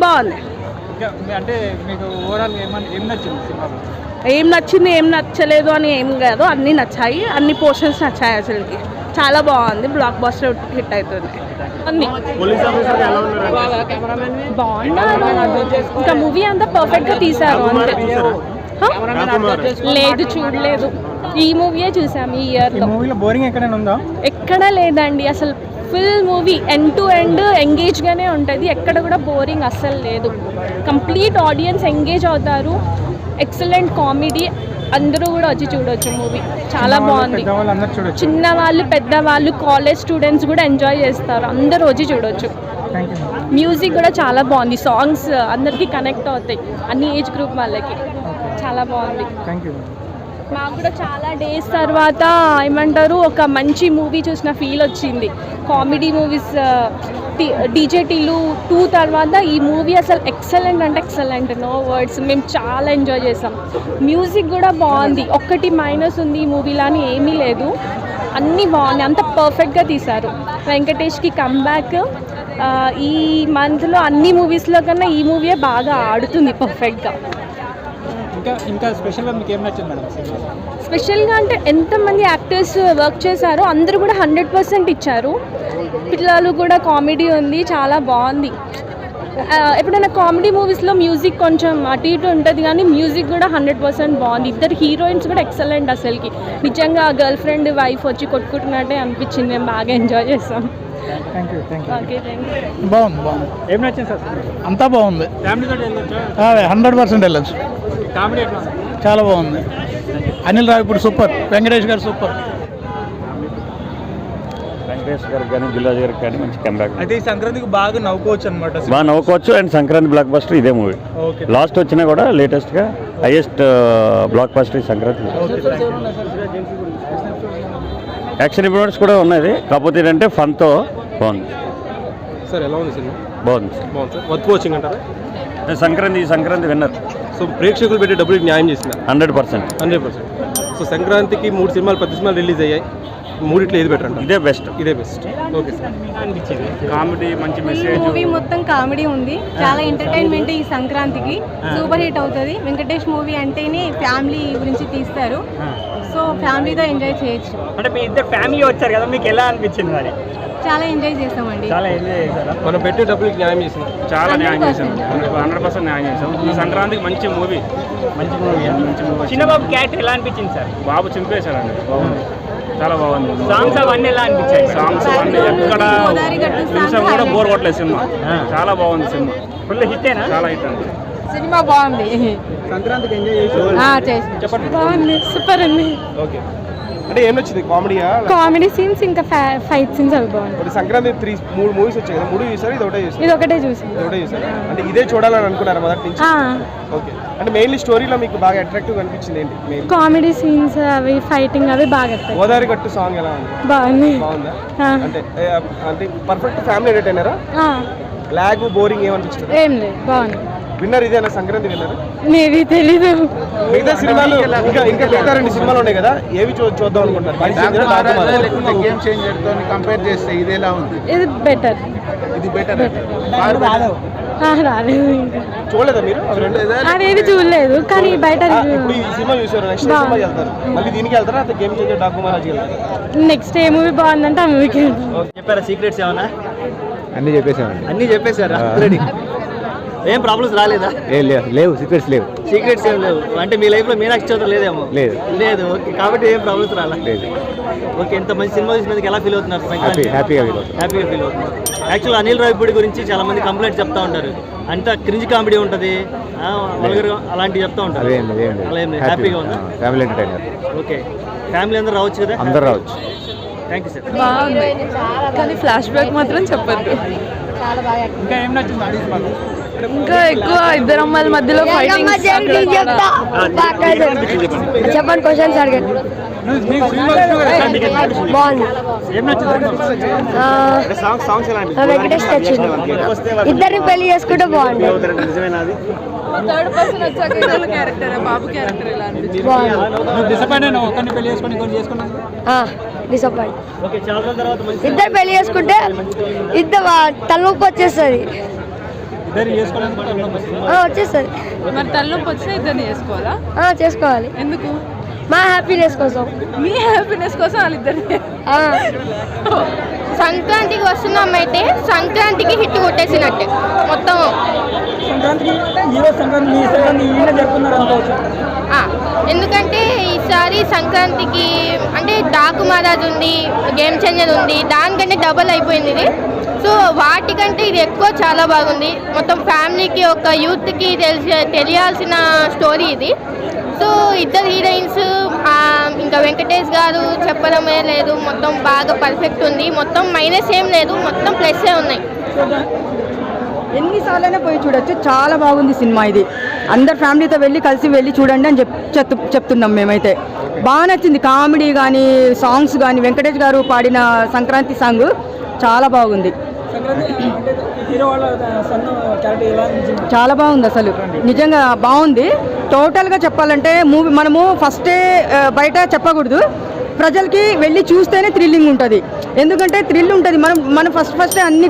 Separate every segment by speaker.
Speaker 1: బాగుంది.
Speaker 2: అంటే మీకు ఓవరాల్ ఏం నచ్చింది సినిమాలో?
Speaker 1: ఏం నచ్చింది ఏం నచ్చలేదు అని ఏం కాదు, అన్నీ నచ్చాయి, అన్ని పోర్షన్స్ నచ్చాయి. అసలుకి చాలా బాగుంది, బ్లాక్ బస్టర్ హిట్ అవుతుంది అన్ని. బాగుంది, ఇంకా మూవీ అంతా పర్ఫెక్ట్ గా తీసారు అంతే. లేదు, చూడలేదు, ఈ మూవీయే చూసాము ఈ ఇయర్ లో.
Speaker 2: బోరింగ్ ఎక్కడైనా ఉందా?
Speaker 1: ఎక్కడా లేదండి, అసలు full movie end to end engage గానే ఉంటుంది, ఎక్కడ కూడా బోరింగ్ అస్సలు లేదు. కంప్లీట్ ఆడియన్స్ ఎంగేజ్ అవుతారు, ఎక్సలెంట్ కామెడీ, అందరూ కూడా వచ్చి చూడొచ్చు మూవీ. చాలా బాగుంది, చిన్నవాళ్ళు పెద్దవాళ్ళు కాలేజ్ స్టూడెంట్స్ కూడా ఎంజాయ్ చేస్తారు, అందరూ వచ్చి చూడొచ్చు. మ్యూజిక్ కూడా చాలా బాగుంది, సాంగ్స్ అందరికీ కనెక్ట్ అవుతాయి, అన్ని ఏజ్ గ్రూప్ వాళ్ళకి. చాలా బాగుంది. మాకు కూడా చాలా డేస్ తర్వాత ఏమంటారు ఒక మంచి మూవీ చూసిన ఫీల్ వచ్చింది. కామెడీ మూవీస్ డీజే టిల్లు 2 తర్వాత ఈ మూవీ అసలు ఎక్సలెంట్ అంటే ఎక్సలెంట్, నో వర్డ్స్. మేము చాలా ఎంజాయ్ చేసాం. మ్యూజిక్ కూడా బాగుంది, ఒక్కటి మైనస్ ఉంది ఈ మూవీలో అని ఏమీ లేదు, అన్నీ బాగున్నాయి, అంత పర్ఫెక్ట్గా తీశారు. వెంకటేష్కి కంబ్యాక్ ఈ మంత్లో అన్ని మూవీస్లో కన్నా ఈ మూవీయే బాగా ఆడుతుంది పర్ఫెక్ట్గా.
Speaker 2: ఇంకా స్పెషల్గా మీకు ఏం నచ్చింది మేడం?
Speaker 1: స్పెషల్గా అంటే ఎంతమంది యాక్టర్స్ వర్క్ చేశారో అందరూ కూడా 100% ఇచ్చారు. పిల్లలు కూడా కామెడీ ఉంది, చాలా బాగుంది. ఎప్పుడైనా కామెడీ మూవీస్లో మ్యూజిక్ కొంచెం అటు ఇటు ఉంటుంది, కానీ మ్యూజిక్ కూడా 100% బాగుంది. ఇద్దరు హీరోయిన్స్ కూడా ఎక్సలెంట్, అసలుకి నిజంగా గర్ల్ ఫ్రెండ్ వైఫ్ వచ్చి కొట్టుకుంటున్నట్టే అనిపించింది. మేము బాగా ఎంజాయ్ చేస్తాం.
Speaker 3: బాగుంది.
Speaker 2: ఏం నచ్చింది సార్?
Speaker 3: అంతా బాగుంది, 100% వెళ్ళచ్చు.
Speaker 2: కామెడీ ఎట్లా?
Speaker 3: చాలా బాగుంది. అనిల్ రావిపూడి సూపర్, వెంకటేష్ గారు సూపర్.
Speaker 4: వెంకటేష్ గారికి కానీ దిల్రాజు గారికి కానీ మంచి కంబ్యాక్.
Speaker 2: అయితే ఈ సంక్రాంతికి బాగా నవ్వుకోవచ్చు అనమాట.
Speaker 4: బాగా నవ్వుకోవచ్చు. అండ్ సంక్రాంతి బ్లాక్ బస్టర్ ఇదే మూవీ. లాస్ట్ వచ్చినా కూడా లేటెస్ట్గా హైయెస్ట్ బ్లాక్ బస్టర్ ఈ సంక్రాంతి. యాక్షన్ ఇంప్రూవ్మెంట్స్ కూడా ఉన్నది, కాకపోతే ఏంటంటే ఫన్తో బాగుంది
Speaker 2: సార్. ఎలా ఉంది సినిమా?
Speaker 4: బాగుంది
Speaker 2: సార్. వర్త్ వాచింగ్ అంటారా?
Speaker 4: సంక్రాంతి విన్నర్.
Speaker 2: సో ప్రేక్షకులు పెట్టే డబ్బులకి న్యాయం చేసిన
Speaker 4: 100%.
Speaker 2: సో సంక్రాంతికి 3 సినిమాలు 10 సినిమాలు రిలీజ్ అయ్యాయి, మూడిట్లో ఏది బెటర్?
Speaker 4: ఇదే బెస్ట్.
Speaker 2: Okay sir.
Speaker 4: కామెడీ, మంచి మెసేజ్.
Speaker 5: మూవీ మొత్తం కామెడీ ఉంది, చాలా ఎంటర్టైన్మెంట్. ఈ సంక్రాంతికి సూపర్ హిట్ అవుతుంది. వెంకటేష్ మూవీ అంటేనే ఫ్యామిలీ గురించి తీస్తారు, సో ఫ్యామిలీతో ఎంజాయ్ చేయొచ్చు.
Speaker 6: అంటే మీ ఇద్దరు ఫ్యామిలీ వచ్చారు కదా, మీకు ఎలా అనిపించింది మరి?
Speaker 5: చాలా ఎంజాయ్ చేస్తామండి.
Speaker 6: చాలా ఎంజాయ్ చేశారా?
Speaker 2: మనం పెట్టే డబ్బులకి న్యాయం చేసాం.
Speaker 4: చాలా న్యాయం చేసాం, 100% న్యాయం చేసాం. ఈ సంక్రాంతికి మంచి మూవీ.
Speaker 6: చిన్నబాబు క్యారెక్టర్ ఎలా అనిపించింది సార్?
Speaker 4: బాబు చింపేశారండి, బాగుంది, చాలా బాగుంది.
Speaker 6: సాంగ్స్ అవన్నీ ఎలా అనిపించాయి?
Speaker 4: సాంగ్స్ అవన్నీ ఎక్కడ నిమిషం కూడా బోర్ కొట్టలేదు సినిమా. చాలా బాగుంది సినిమా,
Speaker 6: ఫుల్ హిట్టేనా?
Speaker 4: చాలా హిట్ అండి.
Speaker 5: సినిమా బాగుంది,
Speaker 2: సంక్రాంతికి ఎంజాయ్ చేసి చెప్పండి.
Speaker 5: బాగుంది, సూపర్ ఉంది.
Speaker 2: ఓకే. అంటే ఏం నచ్చింది? కామెడీయా?
Speaker 5: కామెడీ సీన్స్ ఇంకా ఫైట్ సీన్స్ అవి బాగుంది.
Speaker 2: సంక్రాంతి 3 మూవీస్ వచ్చాయి కదా, 3 చూసారు, ఇది ఒకటే చూసారు?
Speaker 5: చూసాను.
Speaker 2: అంటే ఇదే చూడాలని అనుకున్నారా మొదటి నుంచి? ఓకే. అంటే మెయిన్లీ స్టోరీలో మీకు బాగా అట్రాక్టివ్ అనిపించింది ఏంటి?
Speaker 5: కామెడీ సీన్స్ అవి ఫైటింగ్ అవి బాగా.
Speaker 2: గోదావరి గట్టు సాంగ్ ఎలా ఉంది? బాగుందా? అంటే పర్ఫెక్ట్ ఫ్యామిలీ ఎంటర్టైనరా? లాగ్ బోరింగ్ ఏమనిపించింది?
Speaker 5: ఏం లేదు, బాగుంది.
Speaker 2: విన్నర్ ఇదేనా సంక్రాంతి విన్నర్?
Speaker 5: మేబీ తెలీదు.
Speaker 2: మిగతా సినిమాలు ఇంకా మిగతా 2 సినిమాలు ఉన్నాయి కదా, ఏవి చూద్దాం అనుకుంటారు?
Speaker 3: గేమ్ చేంజర్ తో కంపేర్ చేస్తే ఇది ఎలా ఉంది?
Speaker 5: ఇది బెటర్. రాలేదు ఇంకా.
Speaker 2: చూడలేదా మీరు?
Speaker 5: అవేవి చూడలేదు, కానీ బయట
Speaker 2: ఇప్పుడు ఈ సినిమా చూసారు, నెక్స్ట్ సినిమా వెళ్తారు, మళ్ళీ దీనికి వెళ్తారా? అయితే గేమ్ చేంజర్ డాక్యుమెంట్ వెళ్తారు.
Speaker 5: నెక్స్ట్ ఏ మూవీ బాగుందంటే ఆ మూవీకి.
Speaker 6: చెప్పారా సీక్రెట్స్ ఏమన్నా?
Speaker 2: అన్ని చెప్పేసామండి.
Speaker 6: అన్నీ చెప్పేశారా? ఏం ప్రాబ్లమ్స్ రాలేదా?
Speaker 2: లేవు, సీక్రెట్స్ లేవు.
Speaker 6: సీక్రెట్స్ ఏం లేవు అంటే మీ లైఫ్లో మీనాక్షి చౌదరి లేదేమో? లేదు. ఓకే, కాబట్టి ఏం ప్రాబ్లమ్స్ రాలేదు. ఓకే, ఇంత మంచి సినిమా చూసినందుకు ఎలా ఫీల్ అవుతున్నారు? హ్యాపీగా ఫీల్ అవుతున్నారు. యాక్చువల్గా అనిల్ రావిపూడి గురించి చాలా మంది కంప్లైంట్ చెప్తా ఉంటారు, అంతా క్రింజ్ కామెడీ ఉంటుంది, వల్గర్ అలాంటివి చెప్తా ఉంటారు. అలా ఏం లేదు, హ్యాపీగా ఉందా?
Speaker 3: Family entertainer.
Speaker 6: ఓకే, ఫ్యామిలీ అందరూ రావచ్చు కదా?
Speaker 3: అందరూ రావచ్చు.
Speaker 6: Thank you sir.
Speaker 1: బాగుంది, కానీ ఫ్లాష్ బ్యాక్ మాత్రం చెప్పద్దు.
Speaker 2: ఇంకా ఏం నచ్చింది?
Speaker 1: ఇంకా ఎక్కువ ఇద్దరు అమ్మాయిల మధ్యలో ఫైటింగ్.
Speaker 5: చెప్పండి, క్వశ్చన్స్ అడగండి. బాగుంది. వెంకటేష్ తెచ్చింది, ఇద్దరిని పెళ్లి చేసుకుంటే బాగుంది.
Speaker 1: థర్డ్ పర్సన్ వచ్చాక క్యారెక్టర్, బాబు క్యారెక్టర్ ఎలా అనిపించింది?
Speaker 5: డిసప్పాయింట్. ఇద్దరు పెళ్లి చేసుకుంటే ఇద్దరు తలనొప్పి వచ్చేస్తుంది.
Speaker 3: ఇద్దరు చేసుకోవాలనుకుంటున్నాం.
Speaker 7: వచ్చేస్తుంది.
Speaker 5: మరి తలనొప్పి వచ్చినా ఇద్దరిని చేసుకోవాలా?
Speaker 7: చేసుకోవాలి.
Speaker 5: ఎందుకు?
Speaker 7: మా హ్యాపీనెస్ కోసం.
Speaker 5: మీ హ్యాపీనెస్ కోసం వాళ్ళిద్దరిని.
Speaker 7: సంక్రాంతికి వస్తున్నామైతే సంక్రాంతికి హిట్ కొట్టేసినట్టే మొత్తం. ఎందుకంటే ఈసారి సంక్రాంతికి అంటే డాకు మహారాజ్ ఉంది, గేమ్ చేంజర్ ఉంది, దానికంటే డబల్ అయిపోయింది ఇది. సో వాటికంటే ఇది ఎక్కువ చాలా బాగుంది. మొత్తం ఫ్యామిలీకి ఒక యూత్కి తెలియాల్సిన స్టోరీ ఇది. సో ఇద్దరు హీరోయిన్స్ ఇంకా వెంకటేష్ గారు చెప్పడమే లేదు, మొత్తం బాగా పర్ఫెక్ట్ ఉంది. మొత్తం మైనస్ ఏం లేదు, మొత్తం ప్లస్సే ఉన్నాయి.
Speaker 8: ఎన్నిసార్లైనా పోయి చూడొచ్చు, చాలా బాగుంది సినిమా ఇది. అందరు ఫ్యామిలీతో కలిసి వెళ్ళి చూడండి అని చెప్తున్నాం మేమైతే. బాగా నచ్చింది. కామెడీ కానీ సాంగ్స్ కానీ వెంకటేష్ గారు పాడిన సంక్రాంతి సాంగ్ చాలా బాగుంది. చాలా బాగుంది, అసలు నిజంగా బాగుంది. టోటల్గా చెప్పాలంటే మూవీ మనము ఫస్టే బయట చెప్పకూడదు, ప్రజలకి వెళ్ళి చూస్తేనే థ్రిల్లింగ్ ఉంటుంది. ఎందుకంటే థ్రిల్ ఉంటుంది. మనం ఫస్టే అన్ని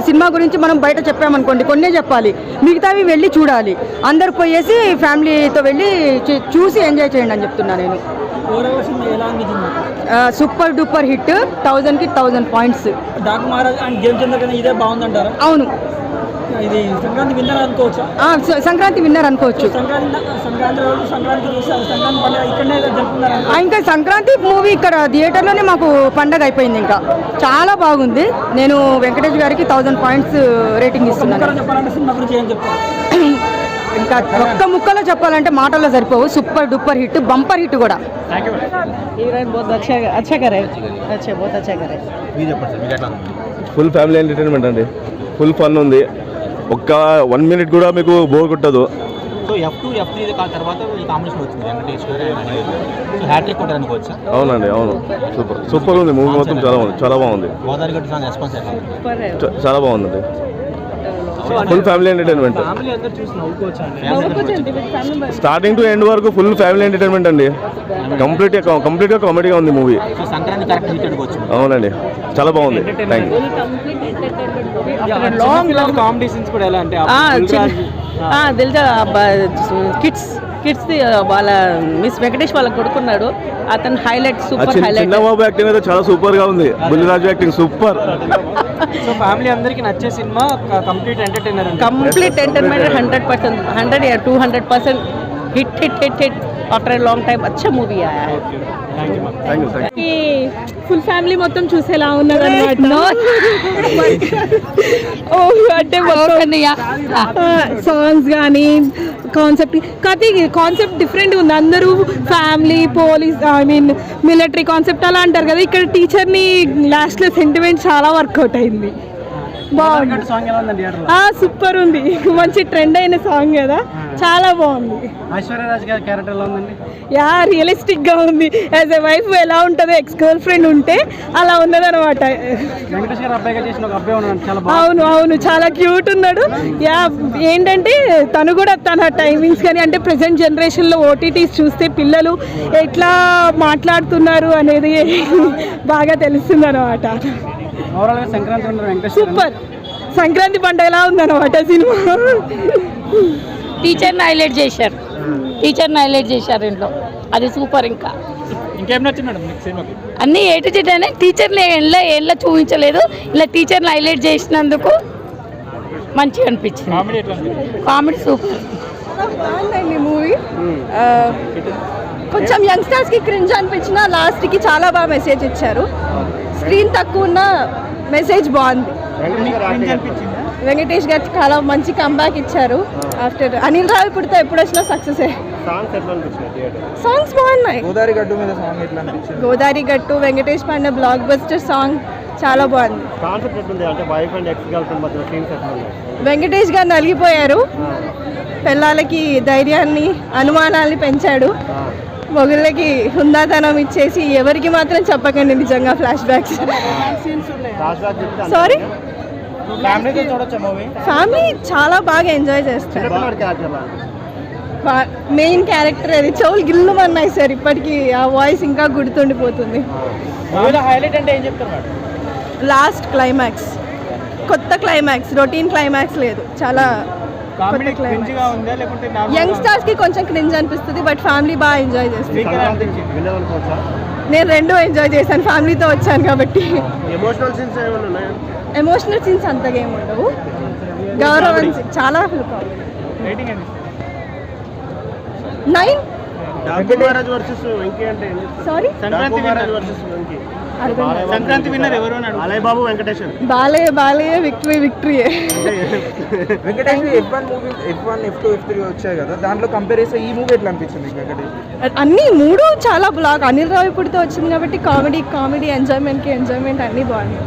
Speaker 8: సినిమా గురించి మనం బయట చెప్పామనుకోండి, కొన్నే చెప్పాలి, మిగతావి వెళ్ళి చూడాలి. అందరు పోయేసి ఫ్యామిలీతో వెళ్ళి చూసి ఎంజాయ్ చేయండి అని చెప్తున్నా నేను. సూపర్ డూపర్ హిట్, 1000కి 1000 points.
Speaker 3: Daaku Maharaj and Game Changer కన్నా ఇదే బాగుందంటారా?
Speaker 8: అవును,
Speaker 3: ఇది సంక్రాంతి విన్నర్ అనుకోవచ్చు.
Speaker 8: సంక్రాంతి విన్నర్ అనుకోవచ్చు. ఇంకా సంక్రాంతి మూవీ ఇక్కడ థియేటర్లోనే మాకు పండగ అయిపోయింది. ఇంకా చాలా బాగుంది. నేను వెంకటేష్ గారికి 1000 పాయింట్స్ రేటింగ్ ఇస్తున్నాను. ఇంకా ఒక్క ముక్కలో చెప్పాలంటే మాటల్లో సరిపోవు. Super duper hit, bumper hit కూడా.
Speaker 2: ఫుల్ ఫ్యామిలీ ఎంటర్టైన్మెంట్ అండి, ఫుల్ ఫన్ ఉంది. ఒక్క 1 మినిట్ కూడా మీకు బోర్ కొట్టదు.
Speaker 9: సో F2 F3 తర్వాత ఈ కాంబినేషన్ వచ్చింది వెంకటేష్ గారు. సో హ్యాట్రిక్ కొట్టారు అనుకోవచ్చు.
Speaker 2: అవునండి, అవును. సూపర్ ఉంది మూవీ మొత్తం, చాలా బాగుంది.
Speaker 9: గోదావరి గట్టు సాంగ్ రెస్పాన్స్
Speaker 2: చాలా బాగుందండి. Full family entertainment, starting to end వరకు ఫుల్ ఫ్యామిలీ ఎంటర్టైన్మెంట్ అండి. కంప్లీట్గా కామెడీగా ఉంది మూవీ.
Speaker 9: సంక్రాంతి కరెక్ట్ హిట్ అనుకోవచ్చు.
Speaker 2: అవునండి, చాలా బాగుంది. Thank you.
Speaker 6: కామెడీ సీన్స్ కూడా ఎలా అంటే
Speaker 10: కిడ్స్ వాళ్ళ మిస్ వెంకటేష్ వాళ్ళకి కొడుకున్నాడు, అతను హైలైట్, సూపర్ హైలైట్.
Speaker 2: చిన్నబాబు యాక్టింగ్ అయితే చాలా సూపర్ గా ఉంది. Bulliraju acting super.
Speaker 6: So family అందరికి నచ్చే cinema, complete entertainer,
Speaker 10: 100%, 200% hit after long time. అచ్చా మూవీ ఆయా.
Speaker 1: ఫుల్ ఫ్యామిలీ మొత్తం చూసేలా ఉన్నది అనమాట. అంటే సాంగ్స్ కానీ కాన్సెప్ట్ డిఫరెంట్ ఉంది. అందరూ ఫ్యామిలీ, పోలీస్, మిలిటరీ కాన్సెప్ట్ అలా అంటారు కదా. ఇక్కడ టీచర్ని లాస్ట్లో సెంటిమెంట్ చాలా వర్కౌట్ అయింది. బాగుంది, సూపర్ ఉంది. మంచి ట్రెండ్ అయిన సాంగ్ కదా, చాలా బాగుంది.
Speaker 6: ఐశ్వర్య రాజ్ గారి క్యారెక్టర్ ఎలా ఉందండి?
Speaker 1: రియలిస్టిక్ గా ఉంది. యాజ్ ఎ వైఫ్ ఎలా ఉంటుందో ఎక్స్ గర్ల్ ఫ్రెండ్ ఉంటే అలా ఉన్నది అనమాట.
Speaker 6: వెంకటేష్ గారు అబ్బాయిగా చేసిన ఒక అబ్బాయి ఉన్నాడు, చాలా
Speaker 1: అవును, చాలా క్యూట్ ఉన్నాడు. ఏంటంటే తను కూడా తన టైమింగ్స్ కానీ, అంటే ప్రెసెంట్ జనరేషన్లో ఓటీటీస్ చూస్తే పిల్లలు ఎట్లా మాట్లాడుతున్నారు అనేది బాగా తెలుస్తుంది అనమాట. సూపర్ సంక్రాంతి పండుగలా ఉందన్నమాట సినిమా.
Speaker 10: టీచర్ని హైలైట్ చేశారు ఇంట్లో, అది సూపర్. ఇంకా
Speaker 3: ఇంకేం నచ్చింది మేడం సినిమాకి?
Speaker 10: అన్నీ ఏటు చెట్టు టీచర్ని ఏళ్ళ చూపించలేదు, ఇలా టీచర్ని హైలైట్ చేసినందుకు మంచిగా అనిపించింది. Comedy super.
Speaker 5: బాగుందండి మూవీ. కొంచెం యంగ్స్టర్స్కి క్రింజ్ అనిపించిన, లాస్ట్కి చాలా బాగా మెసేజ్ ఇచ్చారు. స్క్రీన్ తక్కువ ఉన్న మెసేజ్ బాగుంది. వెంకటేష్ గారు చాలా మంచి కంబ్యాక్ ఇచ్చారు. ఆఫ్టర్ అనిల్ రావిపూడితో ఎప్పుడు వచ్చినా సక్సెస్. సాంగ్స్ బాగున్నాయి. గోదావరి గట్టు వెంకటేష్ పాడిన బ్లాక్ బస్టర్ సాంగ్ చాలా బాగుంది. వెంకటేష్ గారు నలిగిపోయారు. పిల్లలకి ధైర్యాన్ని, అనుమానాల్ని పెంచాడు. మొగుళ్ళకి హుందాతనం ఇచ్చేసి ఎవరికి మాత్రం చెప్పకండి నిజంగా ఫ్లాష్ బ్యాక్స్. సారీ, ఫ్యామిలీ చాలా బాగా ఎంజాయ్ చేస్తారు. మెయిన్ క్యారెక్టర్ అది చెవులు గిల్లుమన్నాయి సార్. ఇప్పటికీ ఆ వాయిస్ ఇంకా గుర్తుండిపోతుంది.
Speaker 6: హైలైట్ అంటే ఏం చెప్తారు?
Speaker 5: లాస్ట్ క్లైమాక్స్ కొత్త క్లైమాక్స్, రొటీన్ క్లైమాక్స్ లేదు, చాలా
Speaker 9: కామెడీ క్రింజ్గా ఉందా లేకుంటే
Speaker 5: యంగ్స్టర్స్ కి కొంచెం క్రింజ్ అనిపిస్తుంది, బట్ ఫ్యామిలీ బాగా ఎంజాయ్ చేస్తుంది. నేను రెండు ఎంజాయ్ చేశాను, ఫ్యామిలీతో వచ్చాను కాబట్టి.
Speaker 2: ఎమోషనల్ సీన్స్ ఏమైనా ఉన్నాయా?
Speaker 5: ఎమోషనల్ సీన్స్ అంతగా ఏమి ఉండవు, గౌరవం చాలా
Speaker 9: రేటింగ్ ఎంత?
Speaker 5: 9.
Speaker 2: మహారాజ్ వర్సెస్ వెంకీ అంటే
Speaker 5: sorry,
Speaker 9: Sankranti
Speaker 2: Maharaj versus Venky,
Speaker 9: Sankranti winner ఎవరు అన్నాడు?
Speaker 2: అలయ్ బాబు వెంకటేశ్వర.
Speaker 5: బాలయ్య విక్టరీయే.
Speaker 11: Venkatesh F1 movie, F1, F2, F3 వచ్చాయి కదా, దాంట్లో కంపేర్ చేస్తే ఈ మూవీ ఎట్లా అనిపించింది వెంకటేష్?
Speaker 5: అన్ని మూడు చాలా బ్లాక్. అనిల్ రావిపూడితో వచ్చింది కాబట్టి కామెడీ ఎంజాయ్మెంట్ అన్నీ బాగున్నాయి.